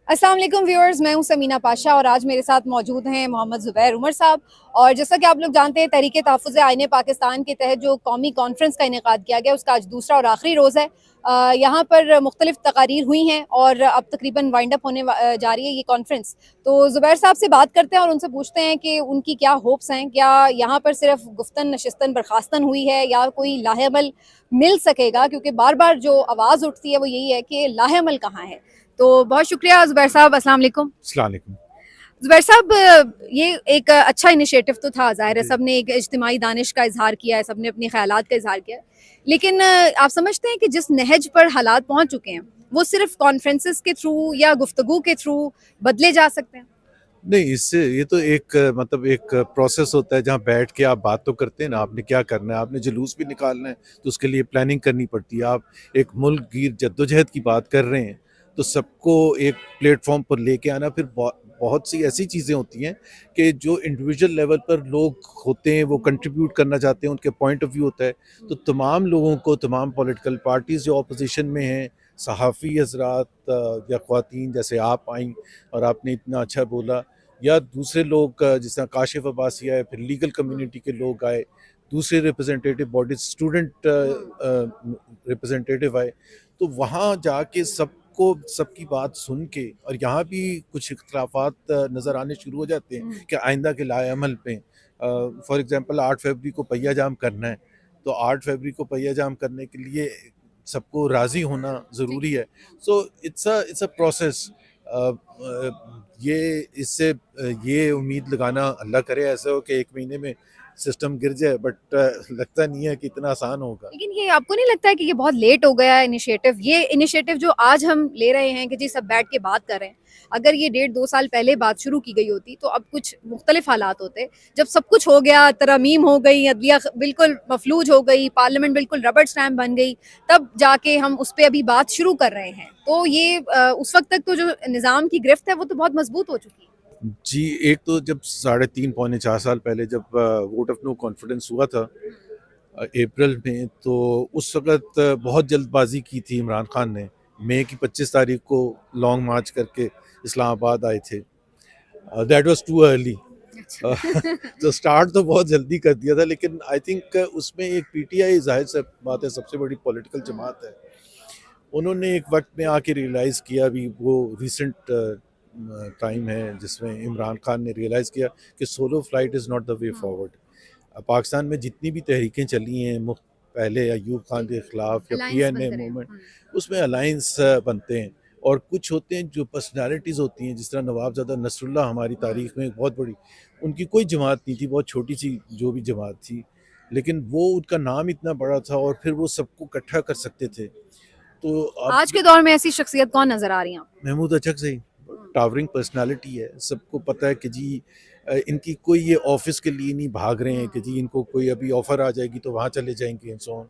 अस्सलाम वालेकुम व्यूअर्स, मैं हूं समीना पाशा और आज मेरे साथ मौजूद हैं मोहम्मद ज़ुबैर उमर साहब। और जैसा कि आप लोग जानते हैं, तहरीक तहफ़्फ़ुज़ आईन पाकिस्तान के तहत जो कौमी कॉन्फ्रेंस का इनेकाद किया गया, उसका आज दूसरा और आखिरी रोज़ है। यहाँ पर मुख्तलिफ तकारीर हुई हैं और अब तकरीबन वाइंड अप होने जा रही है ये कॉन्फ्रेंस। तो ज़ुबैर साहब से बात करते हैं और उनसे पूछते हैं कि उनकी क्या होप्स हैं। क्या यहाँ पर सिर्फ गुफ्तन नशिस्तन बर्खास्तन हुई है या कोई लाहेअमल मिल सकेगा, क्योंकि बार बार जो आवाज़ उठती है वो यही है कि लाहेअमल कहाँ है। तो बहुत शुक्रिया ज़ुबैर साहब, अस्सलाम वालेकुम। अस्सलाम वालेकुम। ज़ुबैर साहब, ये एक अच्छा इनिशिएटिव तो था, ज़ाहिर है जी। सबने एक इज्तिमाई दानिश का इजहार किया है, सबने अपने ख्यालात का इजहार किया है। लेकिन आप समझते हैं कि जिस नहज पर हालात पहुंच चुके हैं, वो सिर्फ कॉन्फ्रेंसेस के थ्रू या गुफ्तगू के थ्रू बदले जा सकते हैं? नहीं, इससे ये तो एक मतलब एक प्रोसेस होता है जहाँ बैठ के आप बात तो करते हैं ना, आपने क्या करना है, आपने जुलूस भी निकालना है, तो उसके लिए प्लानिंग करनी पड़ती है। आप एक मुल्क गिर जद्दोजहद की बात कर रहे हैं, तो सबको एक प्लेटफ़ॉर्म पर लेके आना, फिर बहुत सी ऐसी चीज़ें होती हैं कि जो इंडिविजुअल लेवल पर लोग होते हैं, वो कंट्रीब्यूट करना चाहते हैं, उनके पॉइंट ऑफ व्यू होता है। तो तमाम लोगों को, तमाम पॉलिटिकल पार्टीज़ जो अपोज़िशन में हैं, सहाफ़ी हज़रात या ख़वातीन जैसे आप आईं और आपने इतना अच्छा बोला, या दूसरे लोग जिस तरह काशिफ अब्बासी आए, फिर लीगल कम्युनिटी के लोग आए, दूसरे रिप्रेजेंटेटिव बॉडीज, स्टूडेंट रिप्रेजेंटेटिव आए, तो वहाँ जाके सबको सबकी बात सुन के, और यहाँ भी कुछ इख्तलाफात नज़र आने शुरू हो जाते हैं कि आइंदा के लाए अमल पे। फॉर एग्जांपल 8 फरवरी को पहिया जाम करना है, तो 8 फरवरी को पहिया जाम करने के लिए सबको राज़ी होना ज़रूरी है। So it's a process. ये इससे ये उम्मीद लगाना, अल्लाह करे ऐसा हो कि 1 महीने में सिस्टम गिर जाए, बट लगता नहीं है कि इतना आसान होगा। लेकिन ये आपको नहीं लगता है कि ये बहुत लेट हो गया है इनिशिएटिव? ये इनिशिएटिव जो आज हम ले रहे हैं कि जी सब बैठ के बात कर रहे हैं, अगर ये 1.5-2 साल पहले बात शुरू की गई होती तो अब कुछ मुख्तलिफ हालात होते। जब सब कुछ हो गया, तरमीम हो गई, अदलिया बिल्कुल मफलूज हो गई, पार्लियामेंट बिल्कुल रबड़ स्टैम्प बन गई, तब जाके हम उस पर अभी बात शुरू कर रहे हैं। तो ये उस वक्त तक तो जो निज़ाम की गिरफ्त है वो तो बहुत मजबूत हो चुकी है। जी, एक तो जब 3.5 पौने 4 साल पहले जब वोट ऑफ नो कॉन्फिडेंस हुआ था अप्रैल में, तो उस वक़्त बहुत जल्दबाज़ी की थी इमरान खान ने। मई की 25 तारीख को लॉन्ग मार्च करके इस्लामाबाद आए थे। That was too early. अच्छा। तो स्टार्ट तो बहुत जल्दी कर दिया था, लेकिन आई थिंक उसमें एक पीटीआई, ज़ाहिर सी बात है, सबसे बड़ी पॉलिटिकल जमात है। उन्होंने एक वक्त में आके रियलाइज़ किया, अभी वो रिसेंट टाइम है जिसमें इमरान खान ने रियलाइज़ किया कि solo flight is not the way forward. Pakistan में जितनी भी तहरीकें चली हैं, पहले अयूब खान के ख़िलाफ़ या अलायंस पीएनए बनते रहे। मूवमेंट, उसमें अलायंस बनते हैं, और कुछ होते हैं जो पर्सनैलिटीज़ होती हैं, जिस तरह नवाबज़ादा नसरुल्लाह हमारी तारीख़ में एक बहुत बड़ी, उनकी कोई जमात नहीं थी, बहुत छोटी सी जो भी जमात थी, लेकिन वो उनका नाम इतना बड़ा था और फिर वो सबको इकट्ठा कर सकते थे। तो अब आज के दौर में ऐसी शख्सियत कौन नजर आ रही है आपको? महमूद अचक से टावरिंग पर्सनालिटी है, सबको पता है कि जी इनकी कोई ये ऑफिस के लिए नहीं भाग रहे हैं कि जी इनको कोई अभी ऑफर आ जाएगी तो वहाँ चले जाएंगे एंड सो ऑन।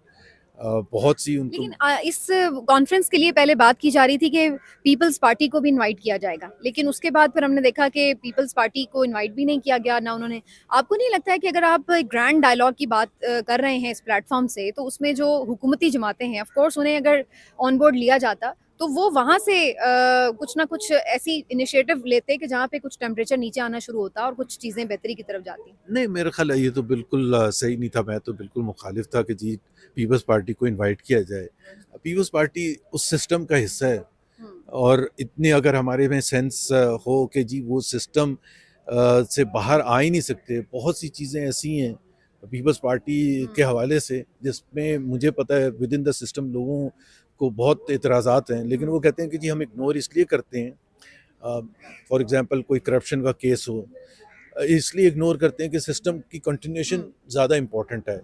बहुत सी उनको। लेकिन इस कॉन्फ्रेंस के लिए पहले बात की जा रही थी कि पीपल्स पार्टी को भी इनवाइट किया जाएगा, लेकिन उसके बाद फिर हमने देखा कि पीपल्स पार्टी को इनवाइट भी नहीं किया गया ना उन्होंने। आपको नहीं लगता है कि अगर आप एक ग्रैंड डायलॉग की बात कर रहे हैं इस प्लेटफॉर्म से, तो उसमें जो हुकूमती जमातें हैं, ऑफ कोर्स उन्हें अगर ऑन बोर्ड लिया जाता तो वो वहाँ से कुछ ना कुछ ऐसी इनिशिएटिव लेते कि जहाँ पे कुछ टेम्परेचर नीचे आना शुरू होता और कुछ चीज़ें बेहतरी की तरफ जाती। नहीं, मेरा ख्याल है ये तो बिल्कुल सही नहीं था। मैं तो बिल्कुल मुखालिफ था कि जी पीपल्स पार्टी को इनवाइट किया जाए। पीपल्स पार्टी उस सिस्टम का हिस्सा है, और इतने अगर हमारे में सेंस हो कि जी वो सिस्टम से बाहर आ ही नहीं सकते। बहुत सी चीज़ें ऐसी हैं पीपल्स पार्टी के हवाले से जिसमें मुझे पता है विद इन द सिस्टम लोगों को बहुत एतराज़ात हैं, लेकिन वो कहते हैं कि जी हम इग्नोर इसलिए करते हैं, फॉर एग्जांपल कोई करप्शन का केस हो, इसलिए इग्नोर करते हैं कि सिस्टम की कंटिन्यूएशन ज़्यादा इम्पोर्टेंट है।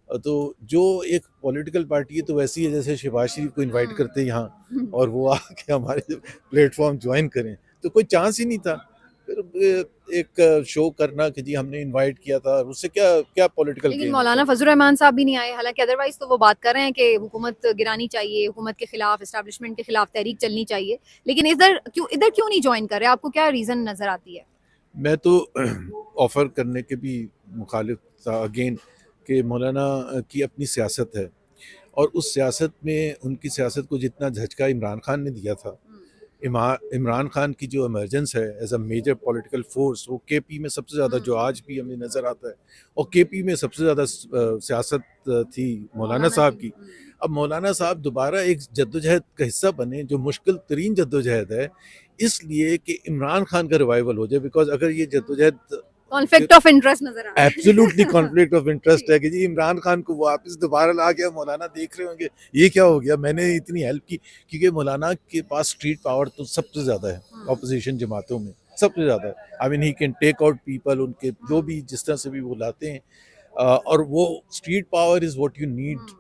तो जो एक पॉलिटिकल पार्टी है तो वैसी है जैसे शहबाज शरीफ को इनवाइट करते हैं यहाँ और वो आके हमारे प्लेटफॉर्म ज्वाइन करें, तो कोई चांस ही नहीं था। फिर एक शो करना कि जी हमने इनवाइट किया था, उससे क्या क्या पॉलिटिकल लेकिन गेन होता मौलाना है। फजल रहमान साहब भी नहीं आए, हालांकि अदरवाइज तो वो बात कर रहे हैं कि हुकूमत गिरानी चाहिए, हुकूमत के खिलाफ, एस्टैब्लिशमेंट के खिलाफ तहरीक चलनी चाहिए। लेकिन इधर क्यों नहीं ज्वाइन कर रहे? आपको क्या रीजन नजर आती है? मैं तो ऑफ़र करने के भी मुखालिफ था अगेन, कि मौलाना की अपनी सियासत है, और उस सियासत में उनकी सियासत को जितना झटका इमरान खान ने दिया था, इमरान खान की जो इमरजेंस है as a major political force, वो केपी में सबसे ज़्यादा जो आज भी हमें नज़र आता है, और केपी में सबसे ज़्यादा सियासत थी मौलाना साहब की। अब मौलाना साहब दोबारा एक जद्दोजहद का हिस्सा बने जो मुश्किल तरीन जद्दोजहद है, इसलिए कि इमरान खान का रिवाइवल हो जाए। बिकॉज अगर ये जद्दोजहद कॉन्फ्लिक्ट ऑफ इंटरेस्ट नजर आ रहा है। एब्सोल्युटली कॉन्फ्लिक्ट ऑफ इंटरेस्ट है कि जी इमरान खान को वापस दोबारा ला गया, मौलाना देख रहे होंगे ये क्या हो गया, मैंने इतनी हेल्प की। क्योंकि मौलाना के पास स्ट्रीट पावर तो सबसे ज़्यादा है ऑपोजिशन जमातों में, सबसे ज़्यादा है। I mean he can take out people, उनके जो भी जिस तरह से भी वो लाते हैं, और वो street power is what you need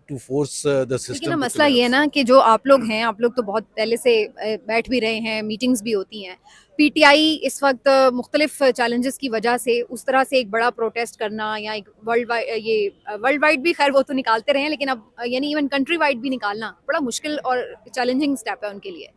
to force the लेकिन सिस्टम। ना मसला ये है ना कि जो आप लोग हैं, आप लोग तो बहुत पहले से बैठ भी रहे हैं, मीटिंग्स भी होती हैं। पीटीआई इस वक्त मुख्तलिफ चैलेंजेस की वजह से उस तरह से एक बड़ा प्रोटेस्ट करना या एक वर्ल्ड वाइड भी, खैर वो तो निकालते रहे हैं, लेकिन अब यानी इवन कंट्री वाइड भी निकालना बड़ा मुश्किल और चैलेंजिंग स्टेप है उनके लिए।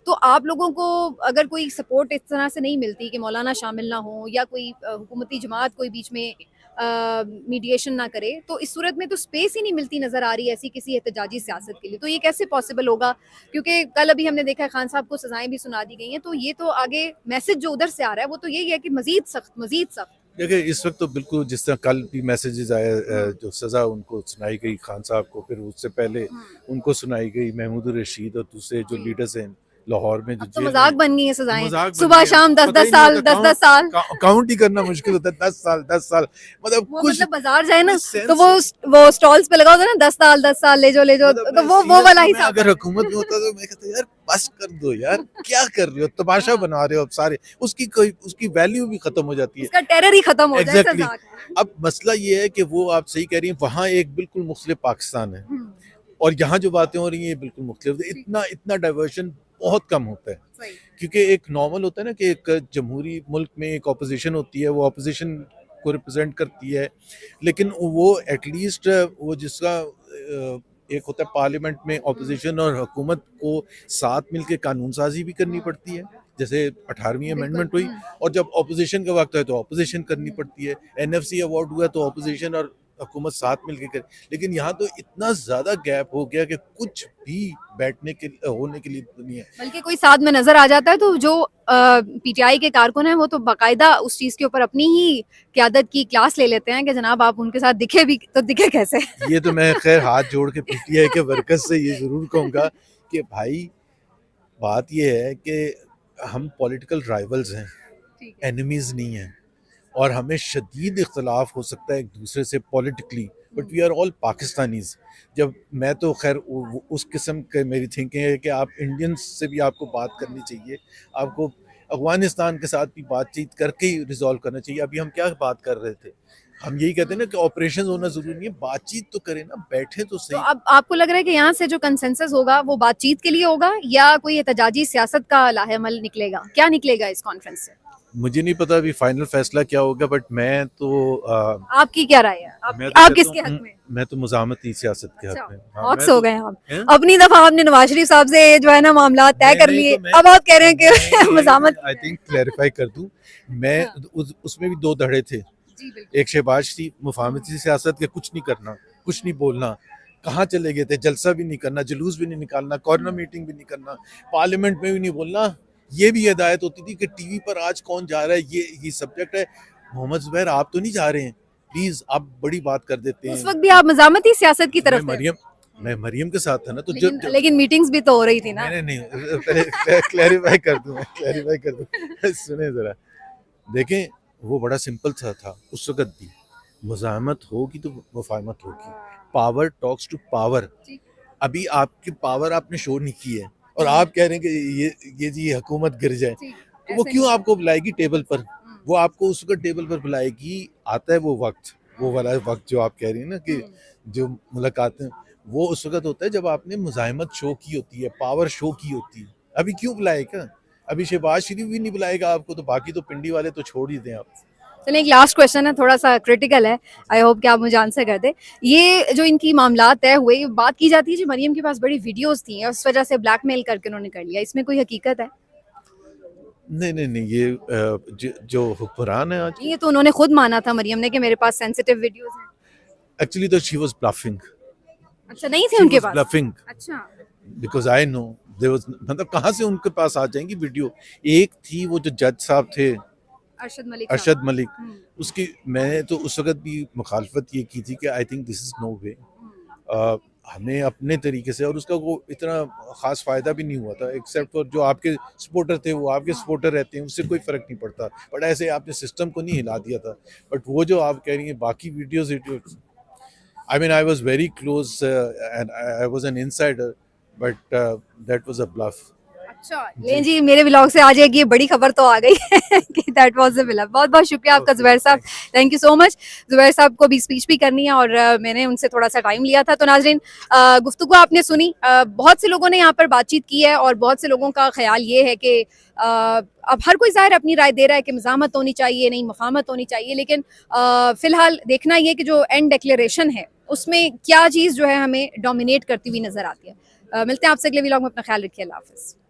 तो आप लोगों को अगर कोई सपोर्ट इस तरह से नहीं मिलती कि मौलाना शामिल ना हो या कोई हुकूमती जमात कोई बीच में मीडिएशन ना करे, तो इस सूरत में तो स्पेस ही नहीं मिलती नज़र आ रही है ऐसी किसी एहतजाजी सियासत के लिए। तो ये कैसे पॉसिबल होगा? क्योंकि कल अभी हमने देखा है खान साहब को सजाएं भी सुना दी गई हैं, तो ये तो आगे मैसेज जो उधर से आ रहा है वो तो यही है कि मजीद सख्त, मजीद सख्त। देखिए इस वक्त तो बिल्कुल जिस तरह कल भी मैसेजेस आए, जो सज़ा उनको सुनाई गई खान साहब को, फिर उससे पहले उनको सुनाई गई महमूद रशीद और दूसरे जो लीडर्स हैं लाहौर में जो अब तो जेल मजाक में, बन गई है सजाएं, मजाक बन सुबह गया। शाम पता 10-10 ही नहीं साल, होता, 10-10 साल। काउंट ही करना मुश्किल होता है। 10 साल मतलब वो कुछ मतलब बाजार जाए ना कोई तो सेंस वो स्टॉल्स पे लगा होता है ना 10 साल ले जाओ, मतलब तो मैं वो वाला seriously, मैं हिसाब अगर है। हुकूमत में होता तो मैं कहता यार बस कर दो यार, क्या कर रहे हो, तमाशा बना रहे हो अब सारे, उसकी वैल्यू भी खत्म हो जाती है। उसका टेरर ही खत्म हो जाए एग्जैक्टली सजा का। अब मसला ये है कि वो आप सही कह रही हैं, वहाँ एक बिल्कुल मुख्तलिफ पाकिस्तान है और यहाँ जो बातें हो रही हैं बिल्कुल मुख्तलिफ। इतना इतना डाइवर्शन बहुत कम होता है, सही। क्योंकि एक नॉर्मल होता है ना कि एक जमहूरी मुल्क में एक अपोजिशन होती है, वो अपोजिशन को रिप्रेजेंट करती है, लेकिन वो एटलीस्ट वो जिसका एक होता है पार्लियामेंट में अपोजिशन और हुकूमत को साथ मिलकर कानून साजी भी करनी पड़ती है, जैसे 18वीं अमेंडमेंट हुई, और जब अपोजिशन का वक्त है तो अपोजिशन करनी पड़ती है। एनएफसी अवार्ड हुआ तो अपोजिशन और हुकूमत साथ मिलकर करे। लेकिन यहाँ तो इतना ज़्यादा गैप हो गया कि कुछ भी बैठने के होने के लिए नहीं है। बल्कि कोई साथ में नजर आ जाता है तो जो पीटीआई के कारकुन हैं वो तो बाकायदा उस चीज के ऊपर अपनी ही क्यादत की क्लास ले लेते हैं कि जनाब आप उनके साथ दिखे भी तो दिखे कैसे। ये तो मैं खैर हाथ जोड़ के पीटीआई के वर्कर्स से ये ज़रूर कहूँगा कि भाई बात ये है कि हम पॉलिटिकल राइवल्स हैं, एनिमीज़ नहीं हैं, और हमें शदीद इख्तलाफ हो सकता है एक दूसरे से politically, but we are all Pakistanis. जब मैं तो खैर उस किस्म के मेरी थिंकिंग है कि आप इंडियंस से भी आपको बात करनी चाहिए, आपको अफगानिस्तान के साथ भी बातचीत करके ही रिजॉल्व करना चाहिए। अभी हम क्या बात कर रहे थे, हम यही कहते हैं ना कि ऑपरेशन होना ज़रूरी नहीं है, बातचीत तो करें ना, बैठे तो तो सही। अब आपको लग रहा है कि यहाँ से जो कंसेंसस होगा वो बातचीत के लिए होगा या कोई एहतजाजी सियासत का लाहेमल निकलेगा? क्या निकलेगा इस कॉन्फ्रेंस से? मुझे नहीं पता अभी फाइनल फैसला क्या होगा, बट मैं तो आपकी क्या राय है? मैं आप तो कहता किसके हूँ, हक में? मैं तो मुजामती सियासत के हक में। हाँ, हॉक्स मैं हो तो- गए आप। हैं? अपनी दफा आपने नवाज शरीफ साहब से जो है ना मामला तय कर लिए, अब आप कह रहे हैं कि मजामत। आई थिंक क्लैरिफाई कर दूं, मैं उसमें भी दो धड़े थे। जी बिल्कुल। एक शहबाज थी मुफाहमती सियासत के, कुछ नहीं करना, कुछ नहीं बोलना, कहाँ चले गए थे, जलसा भी नहीं करना, जुलूस भी नहीं निकालना, कॉर्नर मीटिंग भी नहीं करना, पार्लियामेंट में भी नहीं बोलना। ये भी हिदायत होती थी कि टीवी पर आज कौन जा रहा है, ये सब्जेक्ट है। मोहम्मद जुबैर आप तो नहीं जा रहे हैं, प्लीज, आप बड़ी बात कर देते हैं। उस वक्त भी आप मजामती सियासत की तरफ थे। मैं मरियम के साथ था ना, तो लेकिन मीटिंग्स भी तो हो रही थी ना। मैंने नहीं, पहले क्लैरिफाई कर दूं। सुने जरा, देखें वो बड़ा सिंपल सा था उस वक्त भी, मुज़ाहमत होगी तो मुफाहमत होगी, पावर टॉक्स टू पावर। अभी आपकी पावर आपने शो नहीं की है और आप कह रहे हैं कि ये जी हुकूमत गिर जाए, तो वो क्यों आपको बुलाएगी टेबल पर? वो आपको उस वक्त टेबल पर बुलाएगी, आता है वो वक्त, वो वाला वक्त जो आप कह रही हैं ना कि जो मुलाकातें, वो उस वक्त होता है जब आपने मुज़ाहमत शो की होती है, पावर शो की होती है। अभी क्यों बुलाएगा? अभी शहबाज शरीफ भी नहीं बुलाएगा आपको, तो बाकी तो पिंडी वाले तो छोड़ ही दें आप। चलिए एक लास्ट क्वेश्चन है, थोड़ा सा क्रिटिकल है, आई होप कि आप मुझे आंसर कर दे। ये जो इनकी मामला तय हुए, बात की जाती है जी मरियम के पास बड़ी वीडियोस थी उस वजह से ब्लैकमेल करके उन्होंने कर लिया, इसमें कोई हकीकत है? नहीं, ये जो हुक्मरान है आज, ये तो उन्होंने खुद माना था मरियम ने कि मेरे पास सेंसिटिव वीडियोस हैं। एक्चुअली तो शी वाज ब्लफिंग, अच्छा नहीं थे उनके पास? ब्लफिंग, अच्छा बिकॉज आई नो मतलब कहाँ से उनके पास आ जाएंगी वीडियो। एक थी वो जो जज साहब थे अरशद मलिक, उसकी मैंने तो उस वक्त भी मुखालफत ये की थी कि I think this is no way, हमें अपने तरीके से, और उसका वो इतना ख़ास फ़ायदा भी नहीं हुआ था, एक्सेप्ट फॉर जो आपके सपोर्टर थे वो आपके सपोर्टर रहते हैं, उससे कोई फ़र्क नहीं पड़ता, बट ऐसे आपने सिस्टम को नहीं हिला दिया था। बट वो जो आप कह रही हैं बाकी videos, I mean, I was very close and I was an insider, but that was a bluff. अच्छा लें जी, मेरे व्लॉग से आ जाएगी ये बड़ी खबर तो आ गई है कि दैट वाज द विलन। बहुत बहुत शुक्रिया आपका जुबैर साहब, thank you so much. Zubair साहब को भी स्पीच भी करनी है और मैंने उनसे थोड़ा सा टाइम लिया था। तो नाजरीन, गुफ्तगू आपने सुनी, बहुत से लोगों ने यहाँ पर बातचीत की है और बहुत से लोगों का ख्याल ये है कि अब हर कोई ज़ाहिर अपनी राय दे रहा है कि मज़ाहमत होनी चाहिए, नहीं मफाहमत होनी चाहिए, लेकिन फ़िलहाल देखना ये कि जो एंड डिक्लेरेशन है उसमें क्या चीज़ जो है हमें डोमिनेट करती हुई नज़र आती है। मिलते हैं आपसे अगले व्लॉग में, अपना ख्याल रखिए, अल्लाह हाफ़िज़।